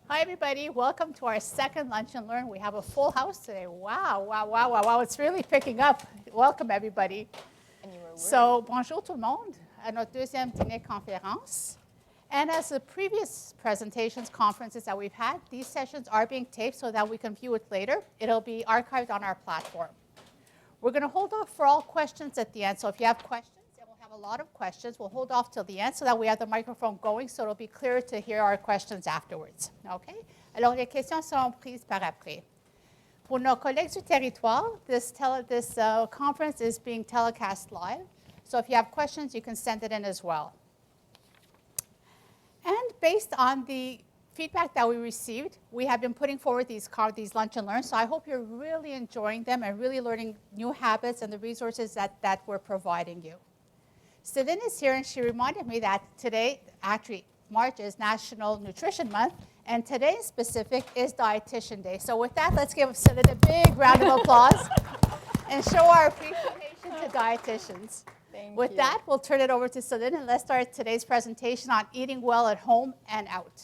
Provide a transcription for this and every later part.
Hi, everybody. Welcome to our second Lunch and Learn. We have a full house today. Wow, wow, wow, wow, wow. It's really picking up. Welcome, everybody. So, bonjour tout le monde à notre deuxième dîner conférence. And as the previous presentations, conferences that we've had, these sessions are being taped so that we can view it later. It'll be archived on our platform. We're going to hold off for all questions at the end. So if you have questions, and we'll have a lot of questions, we'll hold off till the end so that we have the microphone going so it'll be clearer to hear our questions afterwards. Okay? Alors, les questions seront prises par après. Pour nos collègues du territoire, this conference is being telecast live. So if you have questions, you can send it in as well. And based on the feedback that we received, we have been putting forward these Lunch and Learn. So I hope you're really enjoying them and really learning new habits and the resources that we're providing you. Céline is here, and she reminded me that today, actually, March is National Nutrition Month, and today specific is Dietitian Day. So with that, let's give Céline a big round of applause and show our appreciation to dietitians. With that, we'll turn it over to Céline, and let's start today's presentation on eating well at home and out.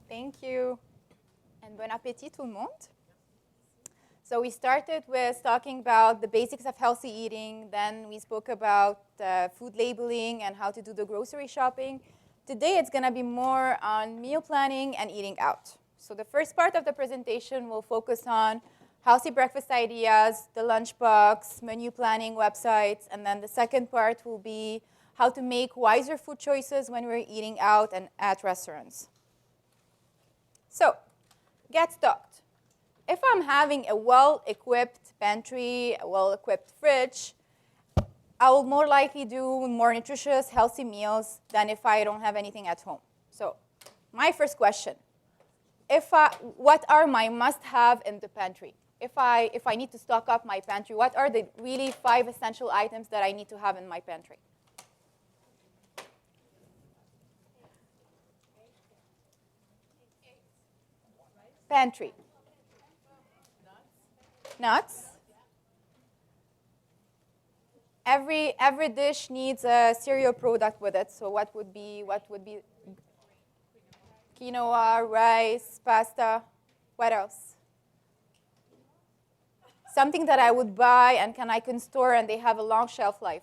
Thank you. And bon appétit tout le monde. So we started with talking about the basics of healthy eating. Then we spoke about food labeling and how to do the grocery shopping. Today it's going to be more on meal planning and eating out. So the first part of the presentation will focus on healthy breakfast ideas, the lunchbox, menu planning websites, and then the second part will be how to make wiser food choices when we're eating out and at restaurants. So, get stocked. If I'm having a well-equipped pantry, a well-equipped fridge, I will more likely do more nutritious, healthy meals than if I don't have anything at home. So, my first question, what are my must-have in the pantry? If I need to stock up my pantry, what are the really 5 essential items that I need to have in my pantry? Pantry. Nuts. Every dish needs a cereal product with it. So what would be quinoa, rice, pasta? What else? Something that I would buy and I can store and they have a long shelf life.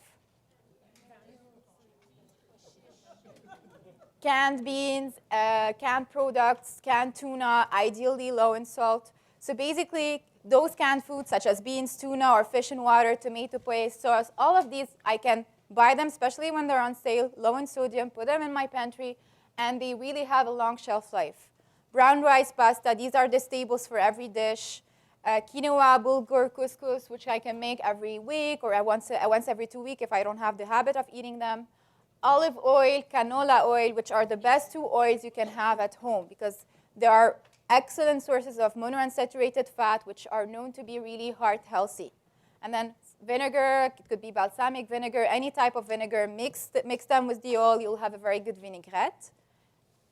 Canned beans, canned products, canned tuna, ideally low in salt. So basically, those canned foods such as beans, tuna, or fish and water, tomato paste, sauce, all of these, I can buy them, especially when they're on sale, low in sodium, put them in my pantry, and they really have a long shelf life. Brown rice, pasta, these are the staples for every dish. Quinoa, bulgur, couscous, which I can make every week or once every 2 weeks if I don't have the habit of eating them. Olive oil, canola oil, which are the best 2 oils you can have at home because they are excellent sources of monounsaturated fat, which are known to be really heart healthy. And then vinegar, it could be balsamic vinegar, any type of vinegar, mix them with the oil, you'll have a very good vinaigrette.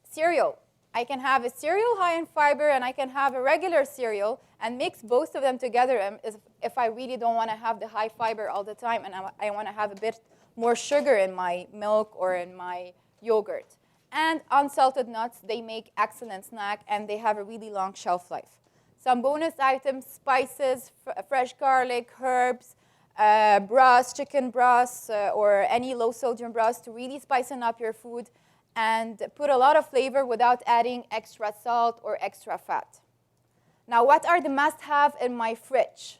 Cereal. I can have a cereal high in fiber and I can have a regular cereal and mix both of them together if I really don't want to have the high fiber all the time and I want to have a bit more sugar in my milk or in my yogurt. And unsalted nuts, they make excellent snack and they have a really long shelf life. Some bonus items, spices, fresh garlic, herbs, broths, chicken broths, or any low sodium broths to really spicing up your food and put a lot of flavor without adding extra salt or extra fat. Now, what are the must-have in my fridge?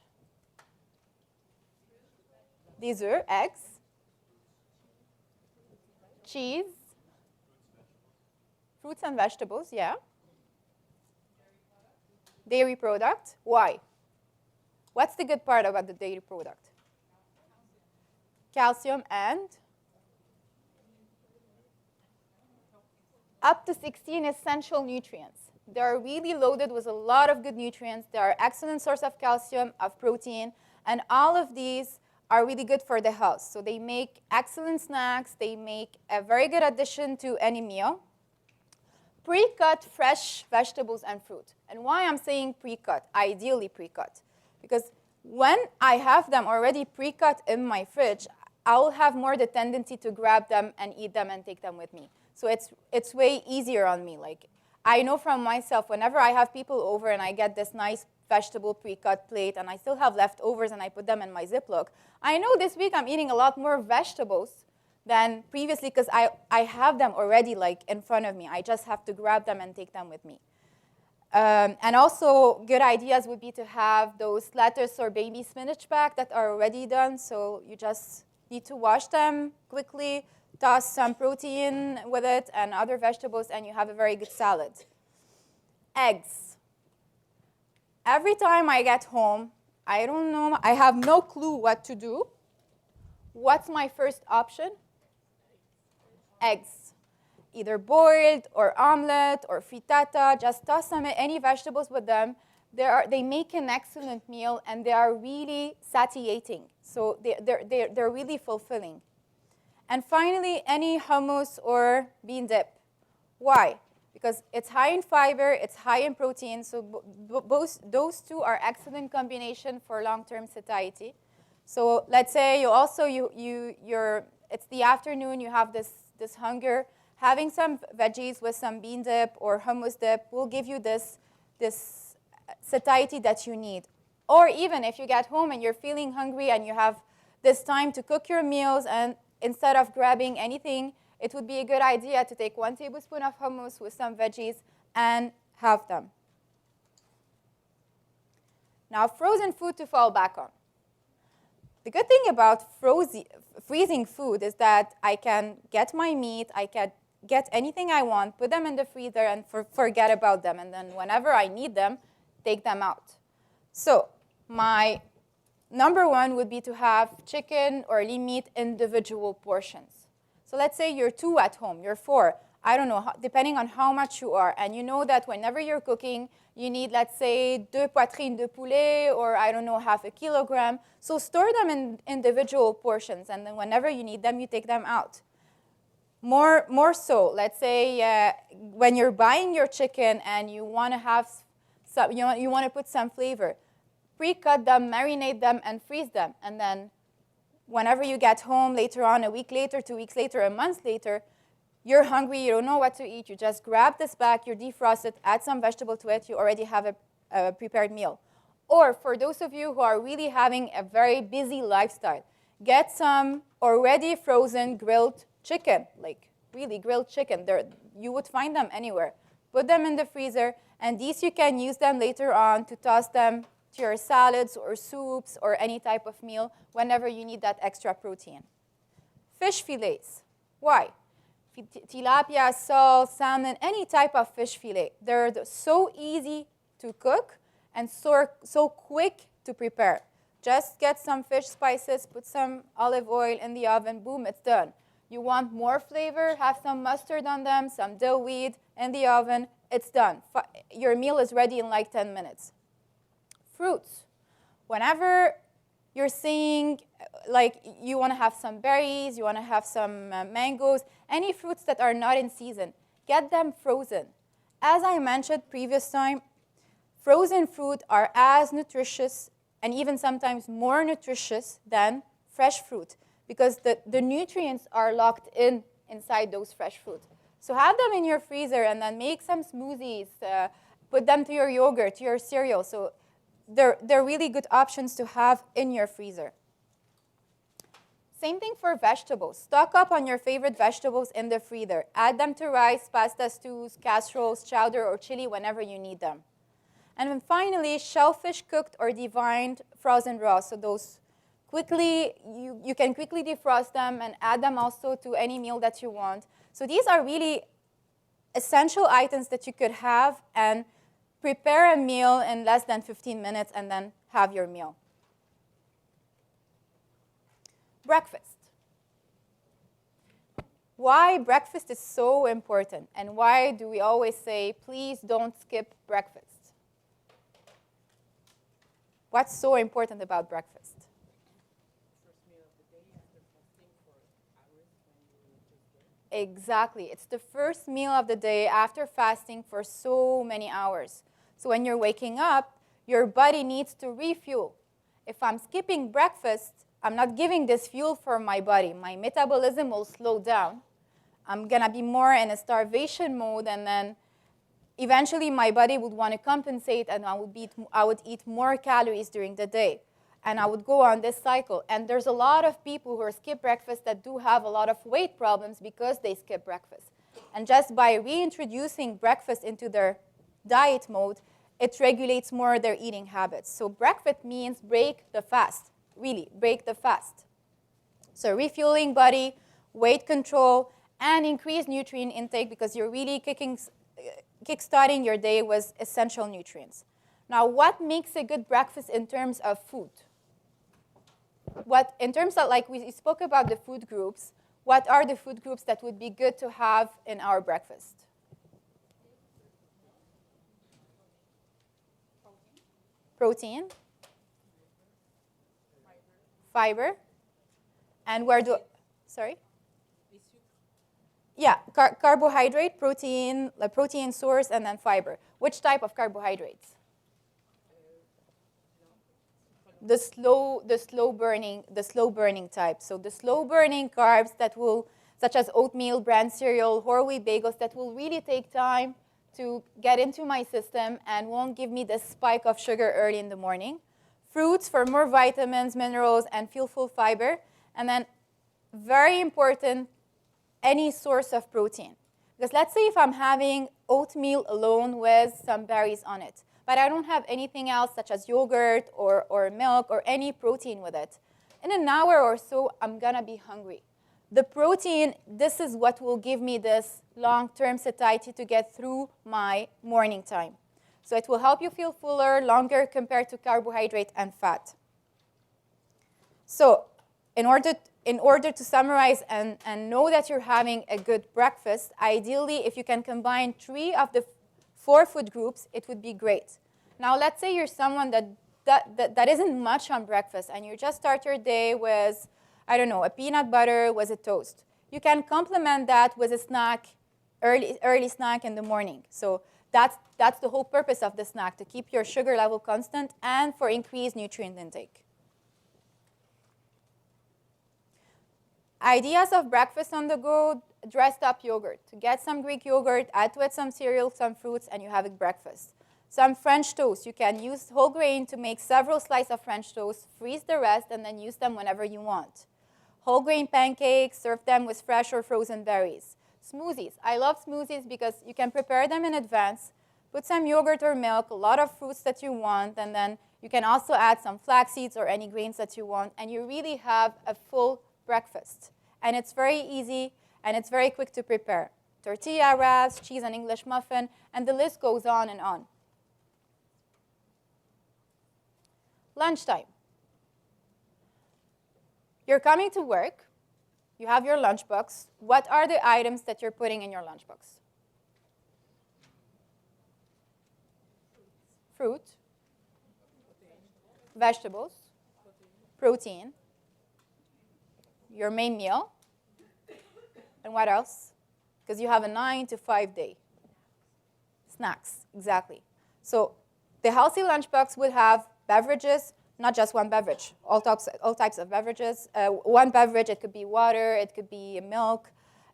These are eggs, cheese, fruits and vegetables, yeah. Dairy product. Why? What's the good part about the dairy product? Calcium and up to 16 essential nutrients. They are really loaded with a lot of good nutrients. They are excellent source of calcium, of protein, and all of these are really good for the health. So they make excellent snacks. They make a very good addition to any meal. Pre-cut fresh vegetables and fruit. And why I'm saying pre-cut, ideally pre-cut? Because when I have them already pre-cut in my fridge, I'll have more the tendency to grab them and eat them and take them with me. So it's way easier on me. Like I know from myself, whenever I have people over and I get this nice vegetable pre-cut plate and I still have leftovers and I put them in my Ziploc, I know this week I'm eating a lot more vegetables than previously because I have them already like in front of me. I just have to grab them and take them with me. And also, good ideas would be to have those lettuce or baby spinach pack that are already done. So you just need to wash them quickly, toss some protein with it and other vegetables, and you have a very good salad. Eggs. Every time I get home, I don't know, I have no clue what to do. What's my first option? Eggs. Either boiled or omelette or frittata. Just toss some any vegetables with them. They make an excellent meal, and they are really satiating. So they're really fulfilling. And finally, any hummus or bean dip. Why? Because it's high in fiber, it's high in protein, so both those two are excellent combination for long-term satiety. So let's say it's the afternoon, you have this hunger. Having some veggies with some bean dip or hummus dip will give you this satiety that you need. Or even if you get home and you're feeling hungry and you have this time to cook your meals, and instead of grabbing anything, it would be a good idea to take 1 tablespoon of hummus with some veggies and have them. Now, frozen food to fall back on. The good thing about freezing food is that I can get my meat, I can get anything I want, put them in the freezer, and forget about them. And then whenever I need them, take them out. So my number one would be to have chicken or lean meat individual portions. So let's say you're 2 at home, you're 4. I don't know, depending on how much you are. And you know that whenever you're cooking, you need, let's say, 2 poitrines de poulet, or I don't know, half a kilogram. So store them in individual portions, and then whenever you need them, you take them out. More so, let's say when you're buying your chicken and you want to have some, you want to put some flavor, pre-cut them, marinate them, and freeze them. And then whenever you get home later on, a week later, 2 weeks later, a month later, you're hungry, you don't know what to eat, you just grab this back, you defrost it, add some vegetable to it, you already have a prepared meal. Or for those of you who are really having a very busy lifestyle, get some already frozen grilled chicken, like really grilled chicken. You would find them anywhere. Put them in the freezer, and these you can use them later on to toss them to your salads or soups or any type of meal whenever you need that extra protein. Fish fillets. Why? Tilapia, sole, salmon, any type of fish fillet. They're so easy to cook and so quick to prepare. Just get some fish spices, put some olive oil in the oven, boom, it's done. You want more flavor, have some mustard on them, some dill weed in the oven, it's done. Your meal is ready in like 10 minutes. Fruits. Whenever you're seeing, like, you want to have some berries, you want to have some mangoes, any fruits that are not in season, get them frozen. As I mentioned previous time, frozen fruit are as nutritious and even sometimes more nutritious than fresh fruit because the nutrients are locked inside those fresh fruit. So have them in your freezer and then make some smoothies, put them to your yogurt, to your cereal. So they're really good options to have in your freezer. Same thing for vegetables. Stock up on your favorite vegetables in the freezer. Add them to rice, pasta, stews, casseroles, chowder, or chili whenever you need them. And then finally, shellfish cooked or deveined, frozen raw. So those quickly, you can quickly defrost them and add them also to any meal that you want. So these are really essential items that you could have and prepare a meal in less than 15 minutes and then have your meal. Breakfast. Why breakfast is so important and why do we always say, please don't skip breakfast? What's so important about breakfast? First meal of the day after fasting for hours when you just get. Exactly. It's the first meal of the day after fasting for so many hours. So when you're waking up, your body needs to refuel. If I'm skipping breakfast, I'm not giving this fuel for my body. My metabolism will slow down. I'm going to be more in a starvation mode, and then eventually my body would want to compensate, and I would eat more calories during the day. And I would go on this cycle. And there's a lot of people who skip breakfast that do have a lot of weight problems because they skip breakfast. And just by reintroducing breakfast into their diet mode, it regulates more their eating habits. So breakfast means break the fast, really, break the fast. So refueling body, weight control, and increased nutrient intake because you're really kickstarting your day with essential nutrients. Now, what makes a good breakfast in terms of food? In terms of, like we spoke about the food groups, what are the food groups that would be good to have in our breakfast? Protein. Fiber. And where do, sorry? Yeah, carbohydrate, protein, the protein source, and then fiber. Which type of carbohydrates? The slow burning type. So the slow burning carbs that will, such as oatmeal, bran cereal, whole wheat bagels, that will really take time to get into my system and won't give me this spike of sugar early in the morning. Fruits for more vitamins, minerals, and full fiber. And then, very important, any source of protein. Because let's say if I'm having oatmeal alone with some berries on it, but I don't have anything else such as yogurt or milk or any protein with it. In an hour or so, I'm going to be hungry. The protein, this is what will give me this long-term satiety to get through my morning time. So it will help you feel fuller, longer compared to carbohydrate and fat. So in order to summarize and know that you're having a good breakfast, ideally, if you can combine 3 of the 4 food groups, it would be great. Now, let's say you're someone that isn't much on breakfast, and you just start your day with, I don't know, a peanut butter with a toast. You can complement that with a snack, early snack in the morning. So that's the whole purpose of the snack, to keep your sugar level constant and for increased nutrient intake. Ideas of breakfast on the go: dressed up yogurt. Get some Greek yogurt, add to it some cereal, some fruits, and you have a breakfast. Some French toast. You can use whole grain to make several slices of French toast, freeze the rest, and then use them whenever you want. Whole grain pancakes, serve them with fresh or frozen berries. Smoothies. I love smoothies because you can prepare them in advance, put some yogurt or milk, a lot of fruits that you want, and then you can also add some flax seeds or any grains that you want, and you really have a full breakfast. And it's very easy, and it's very quick to prepare. Tortilla wraps, cheese and English muffin, and the list goes on and on. Lunchtime. You're coming to work. You have your lunchbox. What are the items that you're putting in your lunchbox? Fruit, vegetables, protein, your main meal, and what else? Because you have a 9 to 5 day. Snacks, exactly. So the healthy lunchbox would have beverages, not just one beverage, all types of beverages. One beverage, it could be water, it could be milk,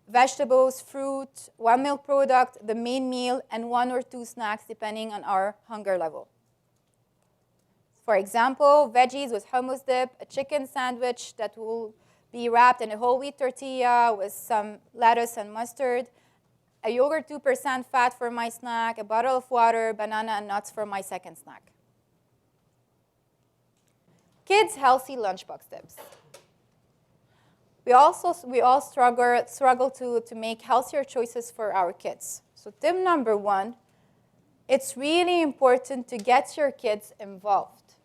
vegetables, fruit, one milk product, the main meal, and 1 or 2 snacks depending on our hunger level. For example, veggies with hummus dip, a chicken sandwich that will be wrapped in a whole wheat tortilla with some lettuce and mustard, a yogurt 2% fat for my snack, a bottle of water, banana and nuts for my second snack. Kids' healthy lunchbox tips. We all struggle to make healthier choices for our kids. So tip number 1, it's really important to get your kids involved.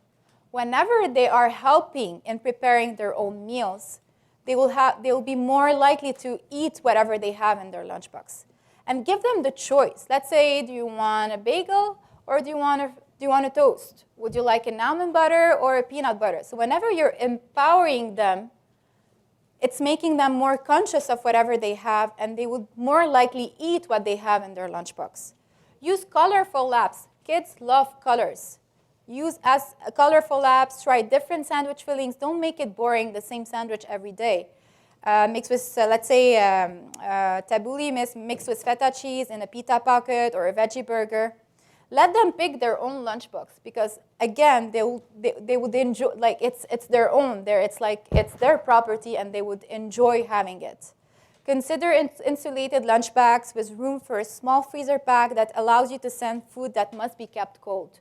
Whenever they are helping in preparing their own meals, they will be more likely to eat whatever they have in their lunchbox. And give them the choice. Let's say, do you want a bagel or do you want a toast? Would you like an almond butter or a peanut butter? So whenever you're empowering them, it's making them more conscious of whatever they have, and they would more likely eat what they have in their lunchbox. Use colorful laps. Kids love colors. Use as colorful laps. Try different sandwich fillings. Don't make it boring, the same sandwich every day. mixed with, let's say, tabbouleh mixed with feta cheese in a pita pocket or a veggie burger. Let them pick their own lunchbox because, again, they would enjoy, like it's their own. It's their property and they would enjoy having it. Consider insulated lunch bags with room for a small freezer pack that allows you to send food that must be kept cold.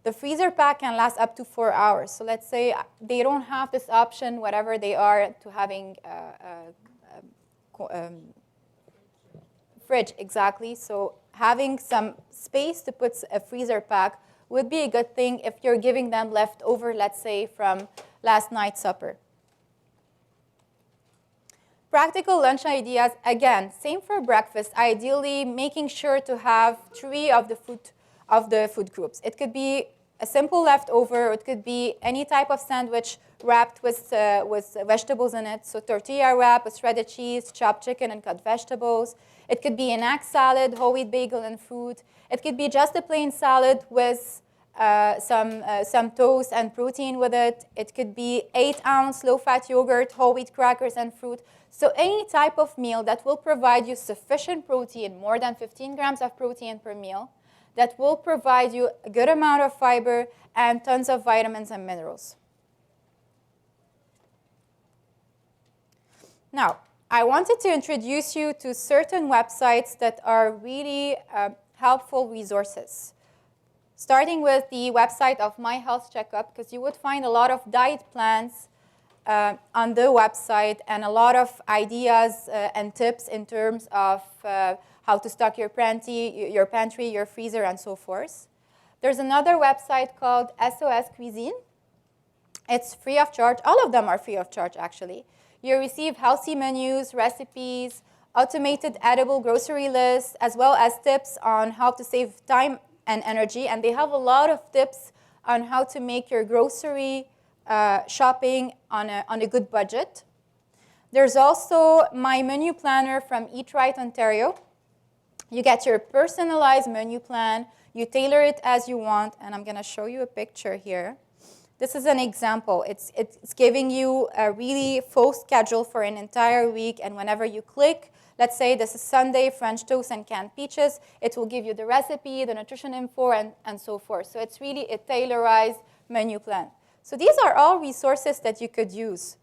The freezer pack can last up to 4 hours. So let's say they don't have this option, whatever they are, to having fridge, exactly. So having some space to put a freezer pack would be a good thing if you're giving them leftover, let's say, from last night's supper. Practical lunch ideas, again, same for breakfast. Ideally, making sure to have 3 of the food groups. It could be a simple leftover. It could be any type of sandwich wrapped with vegetables in it. So tortilla wrap with shredded cheese, chopped chicken, and cut vegetables. It could be an egg salad, whole wheat bagel, and fruit. It could be just a plain salad with some toast and protein with it. It could be 8-ounce low-fat yogurt, whole wheat crackers, and fruit. So any type of meal that will provide you sufficient protein, more than 15 grams of protein per meal, that will provide you a good amount of fiber and tons of vitamins and minerals. Now, I wanted to introduce you to certain websites that are really helpful resources. Starting with the website of My Health Checkup, because you would find a lot of diet plans on the website and a lot of ideas and tips in terms of how to stock your pantry, your freezer, and so forth. There's another website called SOS Cuisine. It's free of charge. All of them are free of charge, actually. You receive healthy menus, recipes, automated edible grocery lists, as well as tips on how to save time and energy. And they have a lot of tips on how to make your grocery shopping on a good budget. There's also My Menu Planner from Eat Right Ontario. You get your personalized menu plan. You tailor it as you want. And I'm going to show you a picture here. This is an example. It's giving you a really full schedule for an entire week. And whenever you click, let's say this is Sunday, French toast and canned peaches, it will give you the recipe, the nutrition info, and so forth. So it's really a tailorized menu plan. So these are all resources that you could use.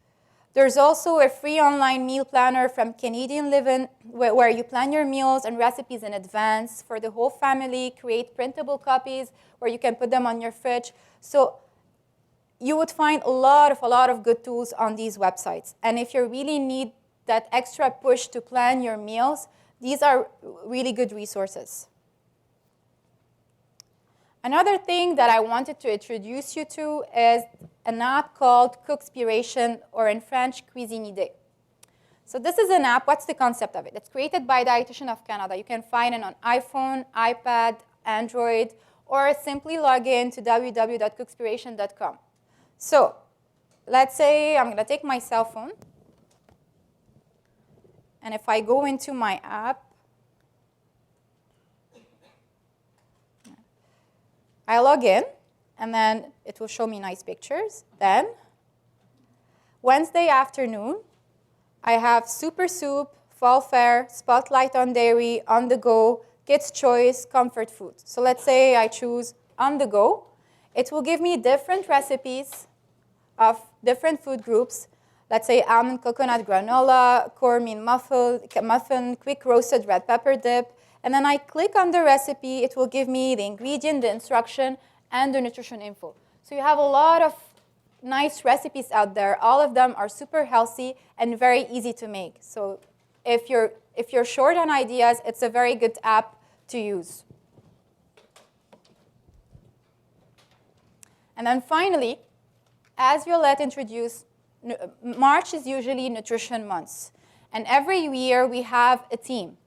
There's also a free online meal planner from Canadian Living where you plan your meals and recipes in advance for the whole family, create printable copies where you can put them on your fridge. So you would find a lot of good tools on these websites. And if you really need that extra push to plan your meals, these are really good resources. Another thing that I wanted to introduce you to is an app called Cookspiration, or in French, Cuisine Idée. So this is an app. What's the concept of it? It's created by Dietitian of Canada. You can find it on iPhone, iPad, Android, or simply log in to www.cookspiration.com. So let's say I'm going to take my cell phone. And if I go into my app, I log in, and then it will show me nice pictures. Then, Wednesday afternoon, I have Super Soup, Fall Fare, Spotlight on Dairy, On the Go, Kids' Choice, Comfort Food. So let's say I choose On the Go. It will give me different recipes of different food groups. Let's say almond coconut granola, cornmeal muffin, quick roasted red pepper dip. And then I click on the recipe. It will give me the ingredient, the instruction, and the nutrition info. So you have a lot of nice recipes out there. All of them are super healthy and very easy to make. So if you're short on ideas, it's a very good app to use. And then finally, as Violette introduced, March is usually nutrition months. And every year we have a theme.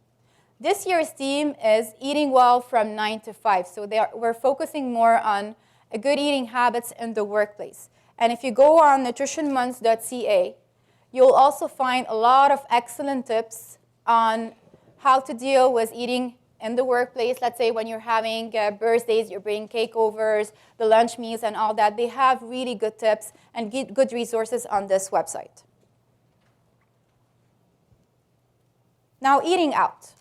This year's theme is eating well from 9 to 5. So we're focusing more on good eating habits in the workplace. And if you go on nutritionmonths.ca, you'll also find a lot of excellent tips on how to deal with eating in the workplace. Let's say when you're having birthdays, you're bringing cake overs, the lunch meals, and all that. They have really good tips and good resources on this website. Now, eating out.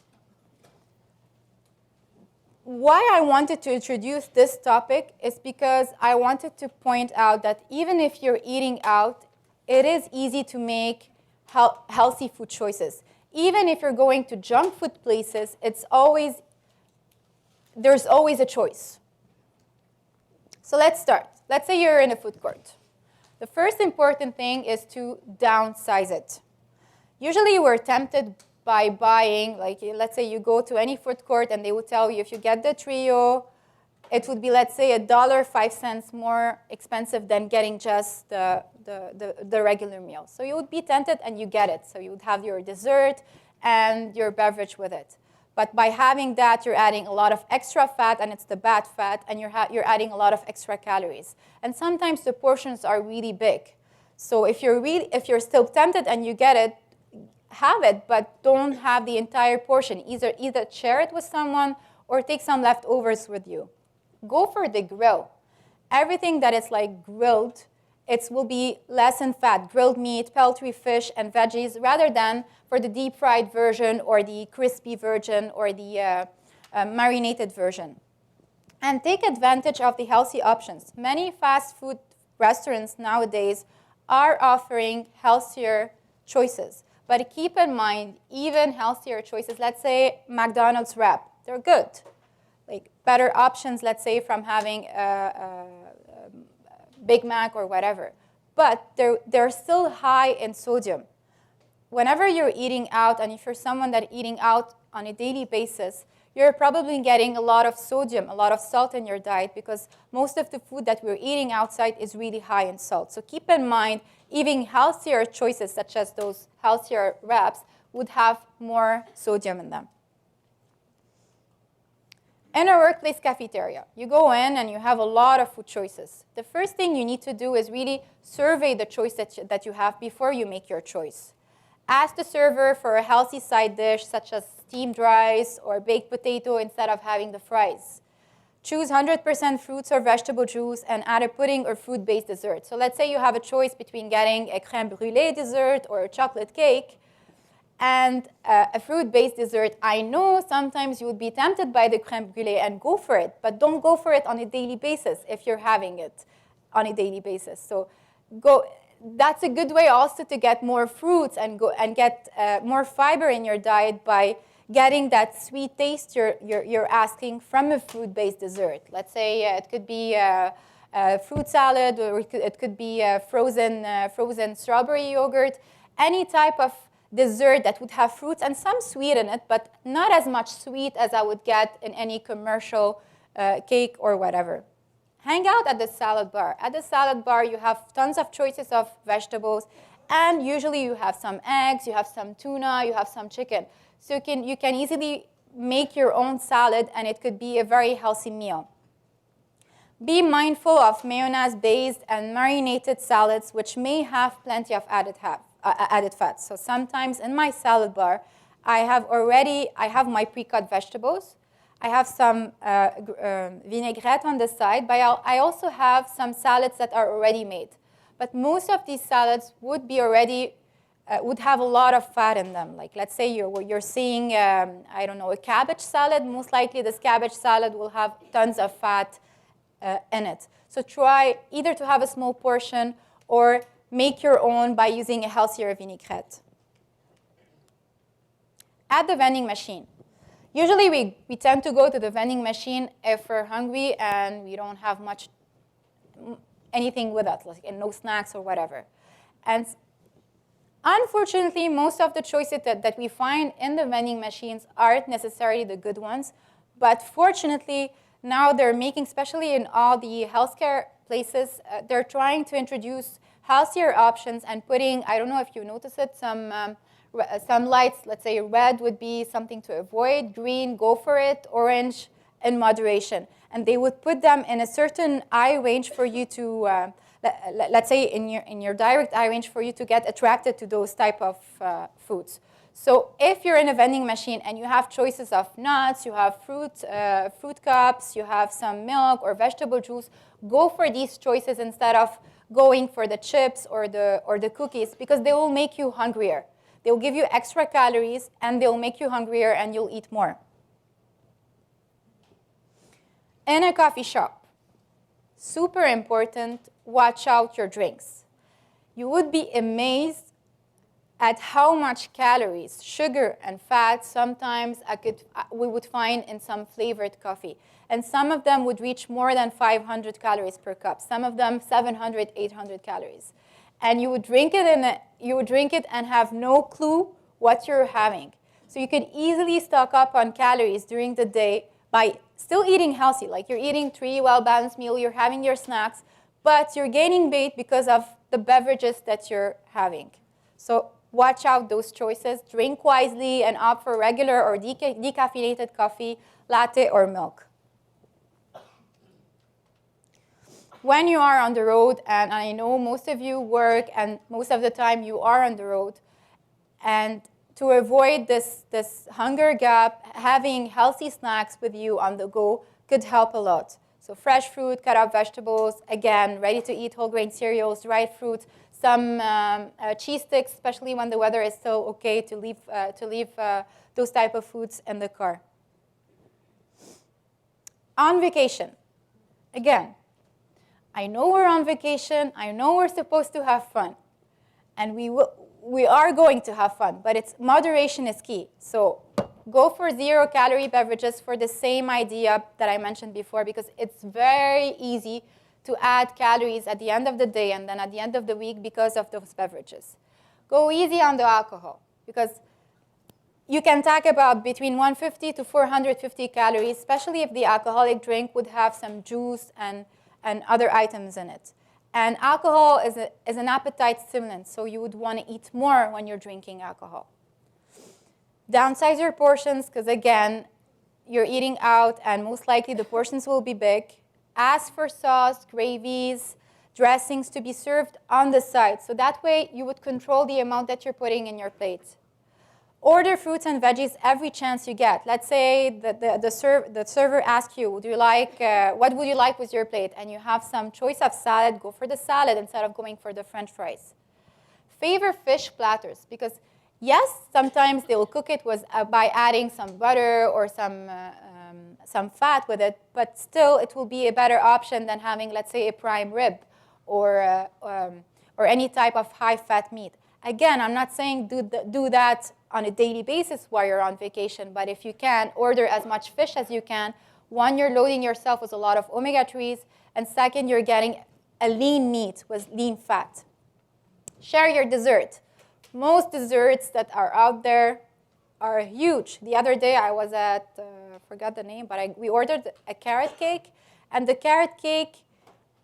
Why I wanted to introduce this topic is because I wanted to point out that even if you're eating out, it is easy to make healthy food choices. Even if you're going to junk food places, there's always a choice. So let's start. Let's say you're in a food court. The first important thing is to downsize it. Usually we're tempted by buying, like let's say you go to any food court and they would tell you if you get the trio, it would be, let's say, $1.05 more expensive than getting just the regular meal. So you would be tempted and you get it. So you would have your dessert and your beverage with it. But by having that, you're adding a lot of extra fat, and it's the bad fat, and you're adding a lot of extra calories. And sometimes the portions are really big. So if you're still tempted and you get it, have it, but don't have the entire portion. Either share it with someone or take some leftovers with you. Go for the grill. Everything that is like grilled, it will be less in fat. Grilled meat, poultry, fish, and veggies, rather than for the deep fried version or the crispy version or the marinated version. And take advantage of the healthy options. Many fast food restaurants nowadays are offering healthier choices. But keep in mind, even healthier choices, let's say McDonald's wrap, they're good. Like better options, let's say, from having a Big Mac or whatever. But they're still high in sodium. Whenever you're eating out, and if you're someone that's eating out on a daily basis, you're probably getting a lot of sodium, a lot of salt in your diet, because most of the food that we're eating outside is really high in salt. So keep in mind, even healthier choices, such as those healthier wraps, would have more sodium in them. In a workplace cafeteria, you go in and you have a lot of food choices. The first thing you need to do is really survey the choice that you have before you make your choice. Ask the server for a healthy side dish, such as steamed rice or baked potato, instead of having the fries. Choose 100% fruits or vegetable juice and add a pudding or fruit-based dessert. So let's say you have a choice between getting a crème brûlée dessert or a chocolate cake and a fruit-based dessert. I know sometimes you would be tempted by the crème brûlée and go for it, but don't go for it on a daily basis if you're having it on a daily basis. So that's a good way also to get more fruits and get more fiber in your diet by getting that sweet taste you're asking from a fruit-based dessert. Let's say it could be a fruit salad, or it could be a frozen strawberry yogurt, any type of dessert that would have fruits and some sweet in it, but not as much sweet as I would get in any commercial cake or whatever. Hang out at the salad bar. At the salad bar, you have tons of choices of vegetables, and usually you have some eggs, you have some tuna, you have some chicken. So you can easily make your own salad, and it could be a very healthy meal. Be mindful of mayonnaise-based and marinated salads, which may have plenty of added fats. So sometimes in my salad bar, I have my pre-cut vegetables. I have some vinaigrette on the side, but I also have some salads that are already made. But most of these salads would have a lot of fat in them. Like let's say you're seeing, a cabbage salad. Most likely this cabbage salad will have tons of fat in it. So try either to have a small portion or make your own by using a healthier vinaigrette. At the vending machine. Usually we tend to go to the vending machine if we're hungry and we don't have anything with us, like no snacks or whatever. And unfortunately, most of the choices that we find in the vending machines aren't necessarily the good ones. But fortunately, now they're making, especially in all the healthcare places, they're trying to introduce healthier options and putting, I don't know if you notice it, some lights. Let's say red would be something to avoid, green, go for it, orange, in moderation. And they would put them in a certain eye range for you to, let's say in your direct eye range, for you to get attracted to those type of foods. So if you're in a vending machine and you have choices of nuts, you have fruit cups, you have some milk or vegetable juice, go for these choices instead of going for the chips or the cookies, because they will make you hungrier. They'll give you extra calories, and they'll make you hungrier, and you'll eat more. In a coffee shop, super important, watch out your drinks. You would be amazed at how much calories, sugar, and fat sometimes we would find in some flavored coffee. And some of them would reach more than 500 calories per cup. Some of them 700, 800 calories. And you would drink it and have no clue what you're having. So you could easily stock up on calories during the day by still eating healthy. Like you're eating 3 well-balanced meals, you're having your snacks, but you're gaining weight because of the beverages that you're having. So watch out those choices. Drink wisely and opt for regular or decaffeinated coffee, latte, or milk. When you are on the road, and I know most of you work and most of the time you are on the road, and to avoid this hunger gap, having healthy snacks with you on the go could help a lot. So fresh fruit, cut up vegetables, again, ready-to-eat whole grain cereals, dried fruits, some cheese sticks, especially when the weather is still okay to leave those type of foods in the car. On vacation, again, I know we're on vacation, I know we're supposed to have fun, and we are going to have fun, but moderation is key. So go for 0-calorie beverages for the same idea that I mentioned before, because it's very easy to add calories at the end of the day and then at the end of the week because of those beverages. Go easy on the alcohol, because you can talk about between 150 to 450 calories, especially if the alcoholic drink would have some juice and other items in it. And alcohol is an appetite stimulant, so you would want to eat more when you're drinking alcohol. Downsize your portions, because again, you're eating out and most likely the portions will be big. Ask for sauce, gravies, dressings to be served on the side. So that way you would control the amount that you're putting in your plate. Order fruits and veggies every chance you get. Let's say the server asks you, what would you like with your plate? And you have some choice of salad, go for the salad instead of going for the French fries. Favor fish platters, because yes, sometimes they will cook it by adding some butter or some fat with it, but still it will be a better option than having, let's say, a prime rib or any type of high-fat meat. Again, I'm not saying do that on a daily basis while you're on vacation, but if you can, order as much fish as you can. One, you're loading yourself with a lot of omega-3s, and second, you're getting a lean meat with lean fat. Share your dessert. Most desserts that are out there are huge. The other day I was at, I forgot the name, but we ordered a carrot cake, and the carrot cake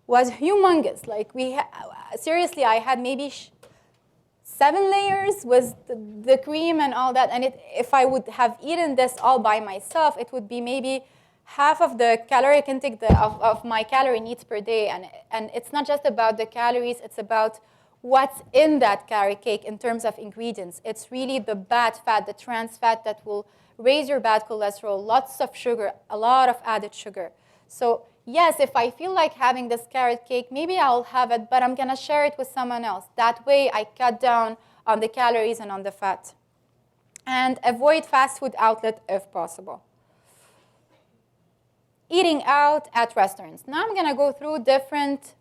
was humongous. Like seriously, I had maybe 7 layers with the cream and all that, and if I would have eaten this all by myself, it would be maybe half of the caloric intake of my calorie needs per day. And it's not just about the calories, it's about what's in that carrot cake in terms of ingredients. It's really the bad fat, the trans fat that will raise your bad cholesterol, lots of sugar, a lot of added sugar. So yes, if I feel like having this carrot cake, maybe I'll have it, but I'm going to share it with someone else. That way I cut down on the calories and on the fat. And avoid fast food outlet if possible. Eating out at restaurants. Now I'm going to go through different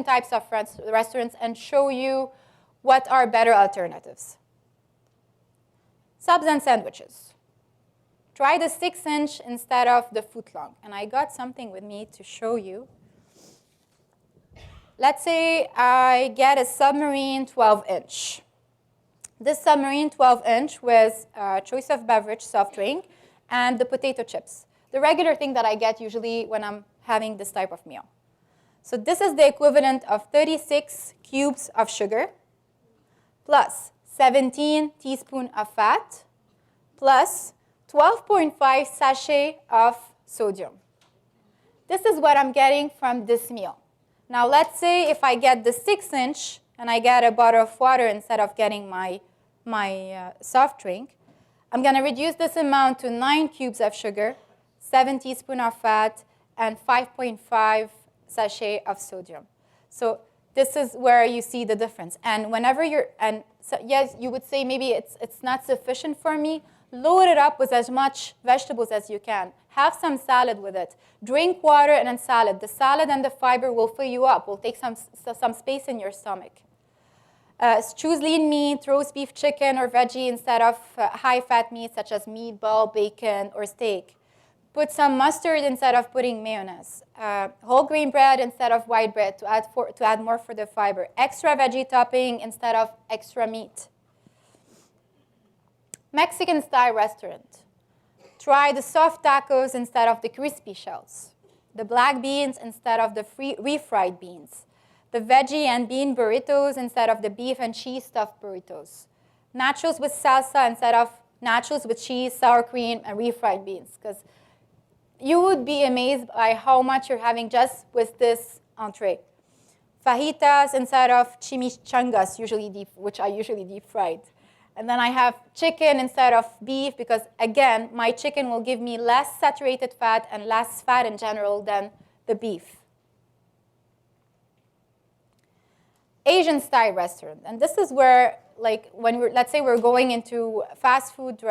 types of restaurants and show you what are better alternatives. Subs and sandwiches. Try the 6-inch instead of the foot-long. And I got something with me to show you. Let's say I get a Submarine 12-inch. This Submarine 12-inch with a choice of beverage, soft drink, and the potato chips. The regular thing that I get usually when I'm having this type of meal. So this is the equivalent of 36 cubes of sugar, plus 17 teaspoons of fat, plus 12.5 sachet of sodium. This is what I'm getting from this meal. Now let's say if I get the 6-inch and I get a bottle of water instead of getting my soft drink, I'm going to reduce this amount to 9 cubes of sugar, 7 teaspoons of fat, and 5.5 sachet of sodium. So this is where you see the difference. And So yes, you would say maybe it's not sufficient for me. Load it up with as much vegetables as you can. Have some salad with it. Drink water and then salad. The salad and the fiber will fill you up, will take some space in your stomach. Choose lean meat, roast beef, chicken, or veggie instead of high-fat meat such as meatball, bacon, or steak. Put some mustard instead of putting mayonnaise. Whole grain bread instead of white bread to add more for the fiber. Extra veggie topping instead of extra meat. Mexican style restaurant. Try the soft tacos instead of the crispy shells. The black beans instead of the refried beans. The veggie and bean burritos instead of the beef and cheese stuffed burritos. Nachos with salsa instead of nachos with cheese, sour cream, and refried beans. Because you would be amazed by how much you're having just with this entree. Fajitas instead of chimichangas, which are usually deep fried. And then I have chicken instead of beef because, again, my chicken will give me less saturated fat and less fat in general than the beef. Asian style restaurant. And this is where, like, let's say we're going into fast food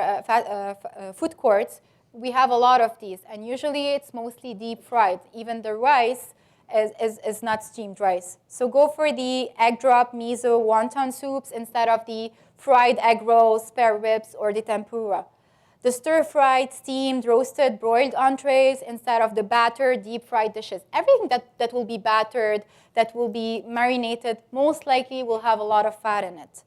food courts, we have a lot of these. And usually it's mostly deep fried. Even the rice is not steamed rice. So go for the egg drop, miso, wonton soups instead of the fried egg rolls, spare ribs, or the tempura. The stir-fried, steamed, roasted, broiled entrees instead of the battered, deep-fried dishes. Everything that will be battered, that will be marinated, most likely will have a lot of fat in it.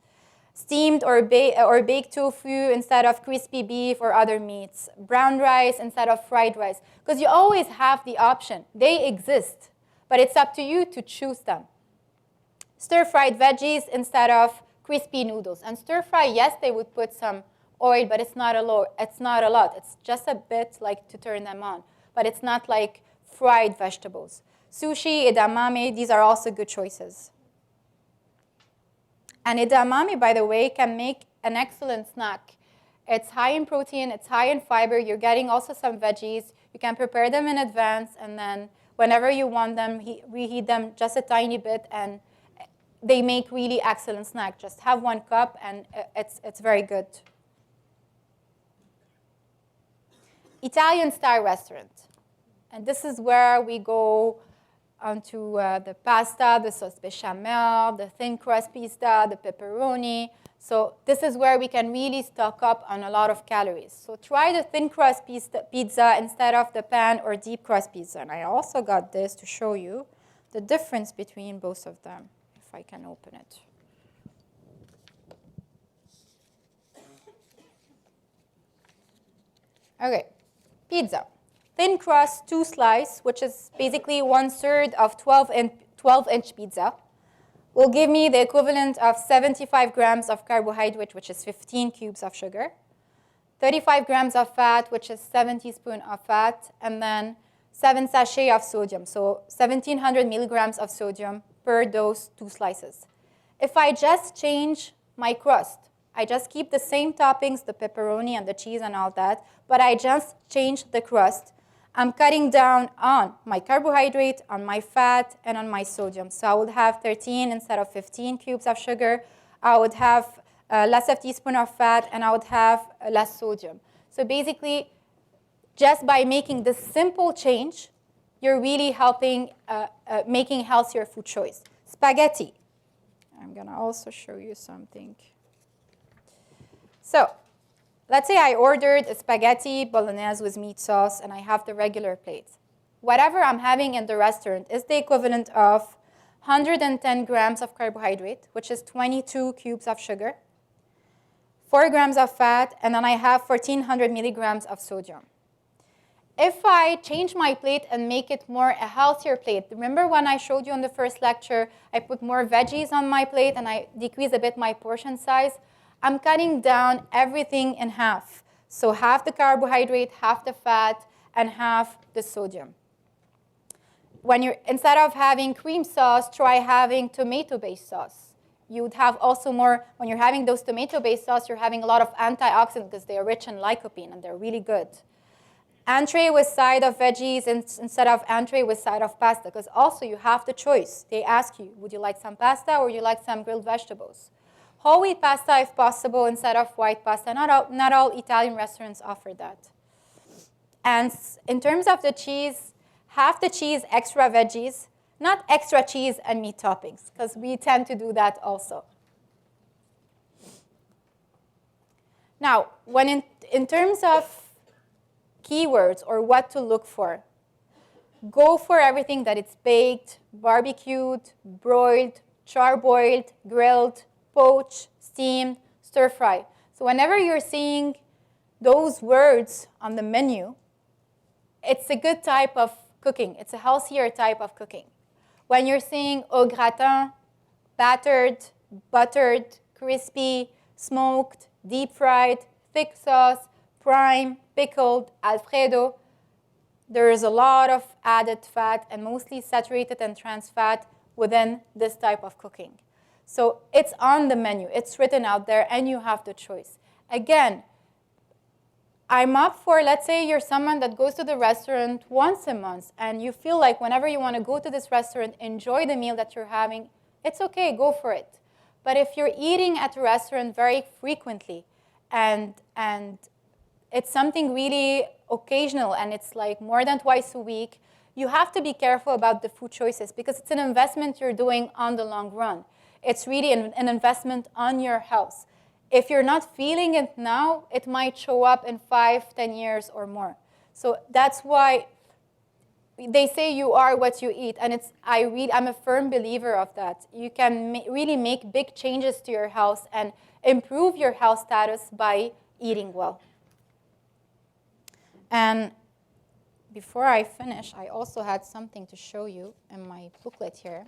Steamed or baked tofu instead of crispy beef or other meats. Brown rice instead of fried rice. Because you always have the option. They exist, but it's up to you to choose them. Stir-fried veggies instead of crispy noodles. And stir-fry, yes, they would put some oil, but it's not a lot. It's just a bit like to turn them on. But it's not like fried vegetables. Sushi, edamame, these are also good choices. And edamame, by the way, can make an excellent snack. It's high in protein, it's high in fiber. You're getting also some veggies. You can prepare them in advance, and then whenever you want them, reheat them just a tiny bit, and they make really excellent snack. Just have 1 cup, and it's very good. Italian style restaurant. And this is where we go onto the pasta, the sauce bechamel, the thin crust pizza, the pepperoni. So this is where we can really stock up on a lot of calories. So try the thin crust pizza instead of the pan or deep crust pizza. And I also got this to show you the difference between both of them, if I can open it. Okay, pizza. Thin crust, 2 slice, which is basically 1/3 of 12-inch pizza, will give me the equivalent of 75 grams of carbohydrate, which is 15 cubes of sugar, 35 grams of fat, which is 7 teaspoons of fat, and then 7 sachets of sodium, so 1,700 milligrams of sodium per those 2 slices. If I just change my crust, I just keep the same toppings, the pepperoni and the cheese and all that, but I just change the crust, I'm cutting down on my carbohydrate, on my fat, and on my sodium. So I would have 13 instead of 15 cubes of sugar. I would have less of teaspoon of fat, and I would have less sodium. So basically, just by making this simple change, you're really helping making healthier food choice. Spaghetti. I'm going to also show you something. So let's say I ordered a spaghetti bolognese with meat sauce, and I have the regular plate. Whatever I'm having in the restaurant is the equivalent of 110 grams of carbohydrate, which is 22 cubes of sugar, 4 grams of fat, and then I have 1,400 milligrams of sodium. If I change my plate and make it more a healthier plate, remember when I showed you in the first lecture, I put more veggies on my plate and I decrease a bit my portion size? I'm cutting down everything in half. So half the carbohydrate, half the fat, and half the sodium. Instead of having cream sauce, try having tomato-based sauce. You would have also more, when you're having those tomato-based sauce, you're having a lot of antioxidants because they are rich in lycopene and they're really good. Entree with side of veggies instead of entree with side of pasta, because also you have the choice. They ask you, would you like some pasta or would you like some grilled vegetables? Whole wheat pasta if possible instead of white pasta. Not all Italian restaurants offer that. And in terms of the cheese, half the cheese, extra veggies, not extra cheese and meat toppings, because we tend to do that also. Now, when in terms of keywords or what to look for, go for everything that it's baked, barbecued, broiled, charbroiled, grilled, poached, steamed, stir fry. So whenever you're seeing those words on the menu, it's a good type of cooking. It's a healthier type of cooking. When you're seeing au gratin, battered, buttered, crispy, smoked, deep fried, thick sauce, prime, pickled, Alfredo, there is a lot of added fat and mostly saturated and trans fat within this type of cooking. So it's on the menu. It's written out there, and you have the choice. Again, I'm up for, let's say you're someone that goes to the restaurant once a month, and you feel like whenever you want to go to this restaurant, enjoy the meal that you're having, it's okay, go for it. But if you're eating at a restaurant very frequently, and it's something really occasional, and it's like more than twice a week, you have to be careful about the food choices because it's an investment you're doing on the long run. It's really an investment on your health. If you're not feeling it now, it might show up in 5, 10 years or more. So that's why they say you are what you eat, and I'm a firm believer of that. You can really make big changes to your health and improve your health status by eating well. And before I finish, I also had something to show you in my booklet here.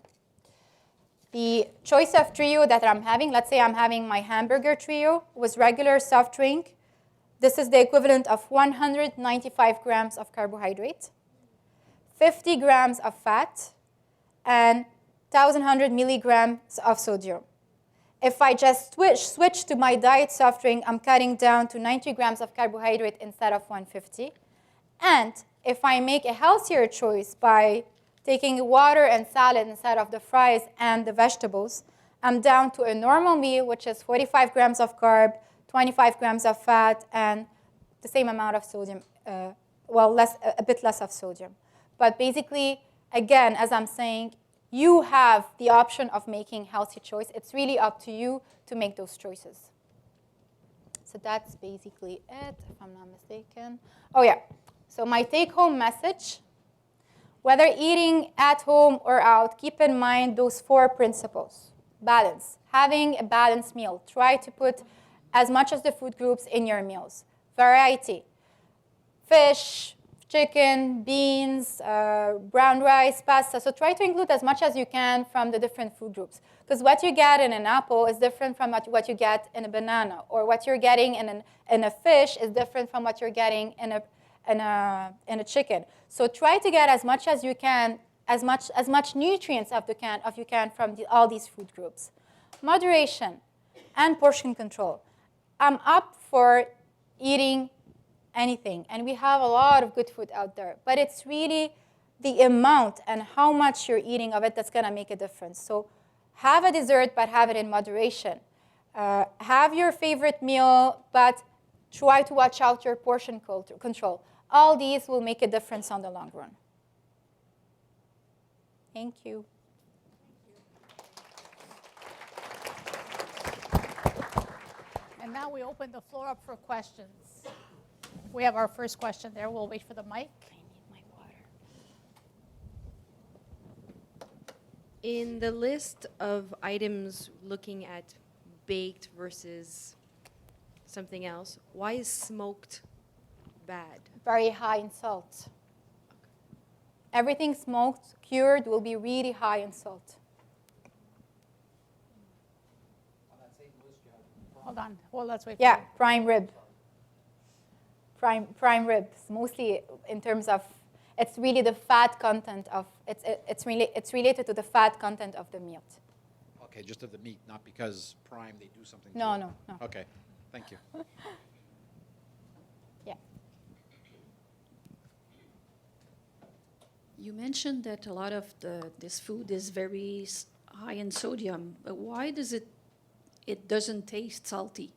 The choice of trio that I'm having, let's say I'm having my hamburger trio with regular soft drink. This is the equivalent of 195 grams of carbohydrate, 50 grams of fat, and 1,100 milligrams of sodium. If I just switch to my diet soft drink, I'm cutting down to 90 grams of carbohydrate instead of 150. And if I make a healthier choice by taking water and salad instead of the fries and the vegetables, I'm down to a normal meal, which is 45 grams of carb, 25 grams of fat, and the same amount of sodium, a bit less of sodium. But basically, again, as I'm saying, you have the option of making healthy choice. It's really up to you to make those choices. So that's basically it, if I'm not mistaken. Oh, yeah. So my take-home message, whether eating at home or out, keep in mind those 4 principles. Balance. Having a balanced meal. Try to put as much as the food groups in your meals. Variety. Fish, chicken, beans, brown rice, pasta. So try to include as much as you can from the different food groups. Because what you get in an apple is different from what you get in a banana. Or what you're getting in a fish is different from what you're getting in a chicken. So try to get as much as you can, as much nutrients as you can from all these food groups. Moderation and portion control. I'm up for eating anything, and we have a lot of good food out there, but it's really the amount and how much you're eating of it that's going to make a difference. So have a dessert, but have it in moderation. Have your favorite meal, but try to watch out your portion control. All these will make a difference on the long run. Thank you. And now we open the floor up for questions. We have our first question there. We'll wait for the mic. I need my water. In the list of items looking at baked versus something else, why is smoked bad? Very high in salt. Everything smoked, cured, will be really high in salt. Hold on. Well, let's wait. Yeah, prime rib. Prime ribs, mostly in terms of, it's really the fat content of, it's related to the fat content of the meat. Okay, just of the meat, not because prime they do something. to No, it. no, no. Okay, thank you. Yeah. You mentioned that a lot of this food is very high in sodium, but why does it it doesn't taste salty.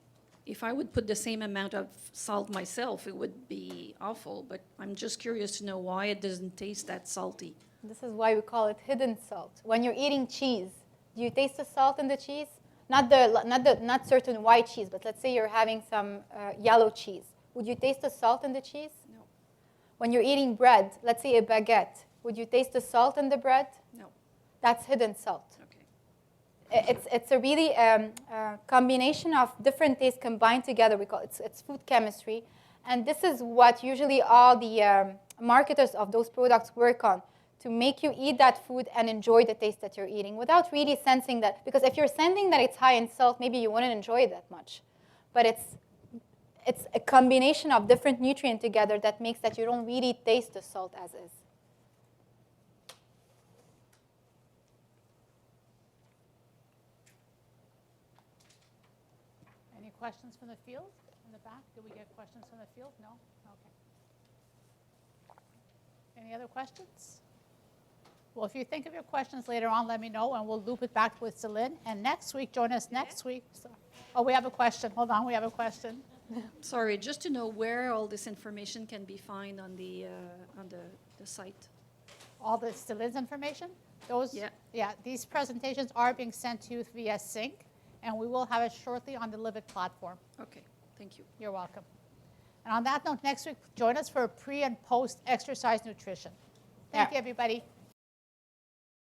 If I would put the same amount of salt myself, it would be awful, but I'm just curious to know why it doesn't taste that salty. This is why we call it hidden salt. When you're eating cheese, do you taste the salt in the cheese? Not certain white cheese, but let's say you're having some yellow cheese. Would you taste the salt in the cheese? No. When you're eating bread, let's say a baguette, would you taste the salt in the bread? No. That's hidden salt. Okay. It's a really combination of different tastes combined together. We call it's food chemistry, and this is what usually all the marketers of those products work on, to make you eat that food and enjoy the taste that you're eating without really sensing that. Because if you're sensing that it's high in salt, maybe you wouldn't enjoy it that much. But it's a combination of different nutrients together that makes that you don't really taste the salt as is. Any questions from the field in the back? Did we get questions from the field? No? Okay. Any other questions? Well, if you think of your questions later on, let me know, and we'll loop it back with Celine. And next week, join us next week. Oh, we have a question. Hold on, we have a question. Sorry, just to know where all this information can be found on the site. All the Celine's information? Those, Yeah. these presentations are being sent to you via sync, and we will have it shortly on the Live It platform. Okay, thank you. You're welcome. And on that note, next week, join us for pre and post exercise nutrition. Thank you, everybody.